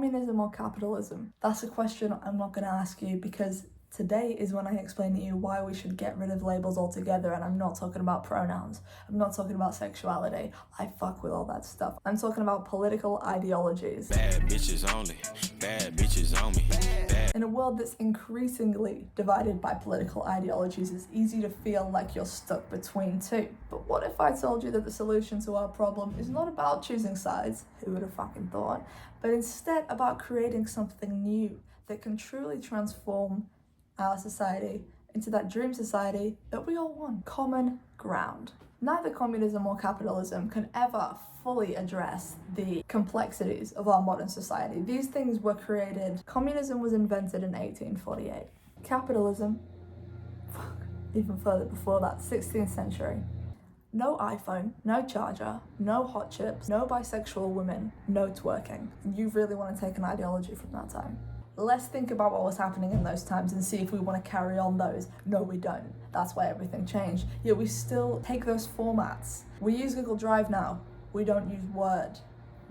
Communism or capitalism? That's a question I'm not going to ask you, because today is when I explain to you why we should get rid of labels altogether, and I'm not talking about pronouns. I'm not talking about sexuality. I fuck with all that stuff. I'm talking about political ideologies. Bad bitches only. Bad bitches on me. In a world that's increasingly divided by political ideologies, it's easy to feel like you're stuck between two. But what if I told you that the solution to our problem is not about choosing sides, who would have fucking thought, but instead about creating something new that can truly transform our society into that dream society that we all want. Common ground. Neither communism or capitalism can ever fully address the complexities of our modern society. These things were created. Communism was invented in 1848. Capitalism, even further before that, 16th century. No iPhone, no charger, no hot chips, no bisexual women, no twerking. You really want to take an ideology from that time? Let's think about what was happening in those times and see if we want to carry on those. No, we don't. That's why everything changed. Yet we still take those formats. We use Google Drive now. We don't use Word.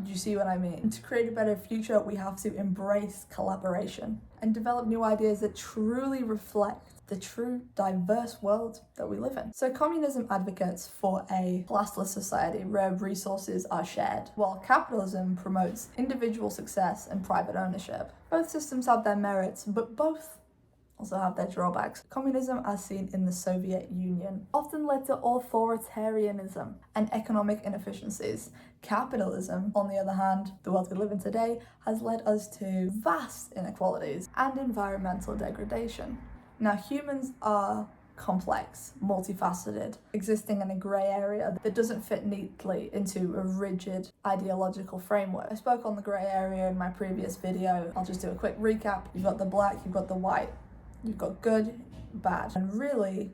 Do you see what I mean? And to create a better future, we have to embrace collaboration and develop new ideas that truly reflect the true diverse world that we live in. So communism advocates for a classless society where resources are shared, while capitalism promotes individual success and private ownership. Both systems have their merits, but both also have their drawbacks. Communism, as seen in the Soviet Union, often led to authoritarianism and economic inefficiencies. Capitalism, on the other hand, the world we live in today, has led us to vast inequalities and environmental degradation. Now, humans are complex, multifaceted, existing in a grey area that doesn't fit neatly into a rigid ideological framework. I spoke on the grey area in my previous video. I'll just do a quick recap. You've got the black, you've got the white, you've got good, bad, and really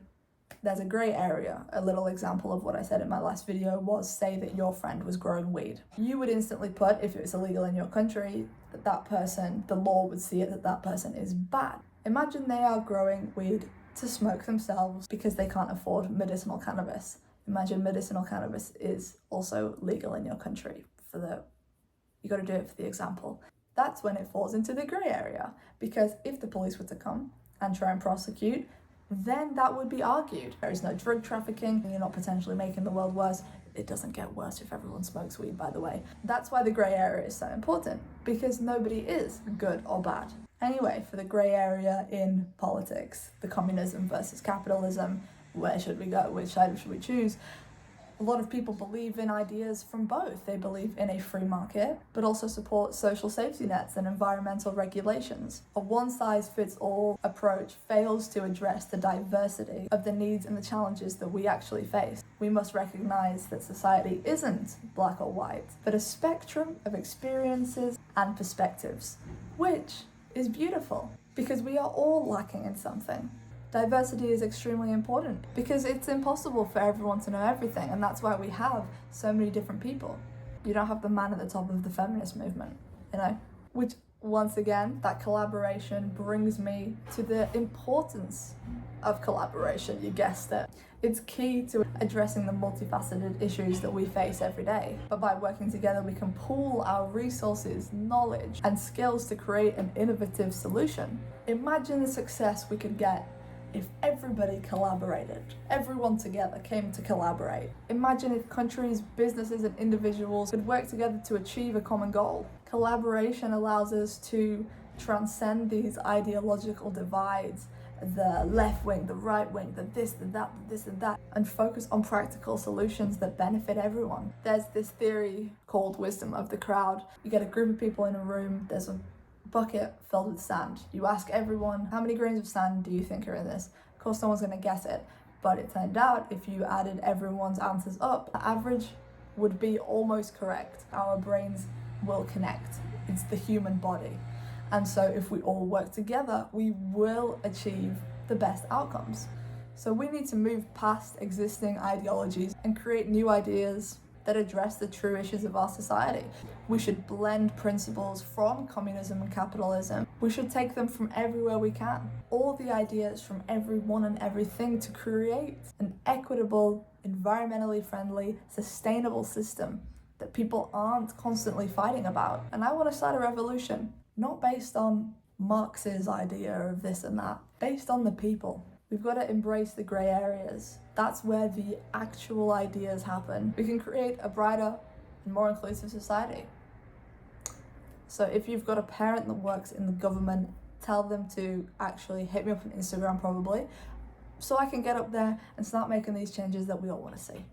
there's a grey area. A little example of what I said in my last video was, say that your friend was growing weed. You would instantly put, if it was illegal in your country, that person, the law would see it that person is bad. Imagine they are growing weed to smoke themselves because they can't afford medicinal cannabis. Imagine medicinal cannabis is also legal in your country. You got to do it for the example. That's when it falls into the grey area, because if the police were to come and try and prosecute, then that would be argued. There is no drug trafficking, and you're not potentially making the world worse. It doesn't get worse if everyone smokes weed, by the way. That's why the grey area is so important, because nobody is good or bad. Anyway, for the grey area in politics, the communism versus capitalism, where should we go? Which side should we choose? A lot of people believe in ideas from both. They believe in a free market, but also support social safety nets and environmental regulations. A one-size-fits-all approach fails to address the diversity of the needs and the challenges that we actually face. We must recognize that society isn't black or white, but a spectrum of experiences and perspectives, which is beautiful, because we are all lacking in something. Diversity is extremely important because it's impossible for everyone to know everything, and that's why we have so many different people. You don't have the man at the top of the feminist movement, Which, once again, that collaboration brings me to the importance of collaboration. You guessed it. It's key to addressing the multifaceted issues that we face every day. But by working together, we can pool our resources, knowledge, and skills to create an innovative solution. Imagine the success we could get if everybody collaborated. Everyone together came to collaborate. Imagine if countries, businesses, and individuals could work together to achieve a common goal. Collaboration allows us to transcend these ideological divides, the left wing, the right wing, the this, the that, the this and that, and focus on practical solutions that benefit everyone. There's this theory called wisdom of the crowd. You get a group of people in a room, there's a bucket filled with sand. You ask everyone, how many grains of sand do you think are in this? Of course, no one's going to guess it, but it turned out if you added everyone's answers up, the average would be almost correct. Our brains will connect. It's the human body. And so if we all work together, we will achieve the best outcomes. So we need to move past existing ideologies and create new ideas that address the true issues of our society. We should blend principles from communism and capitalism. We should take them from everywhere we can. All the ideas from everyone and everything to create an equitable, environmentally friendly, sustainable system that people aren't constantly fighting about. And I want to start a revolution, not based on Marx's idea of this and that, based on the people. We've got to embrace the grey areas. That's where the actual ideas happen. We can create a brighter and more inclusive society. So if you've got a parent that works in the government, tell them to actually hit me up on Instagram probably, so I can get up there and start making these changes that we all want to see.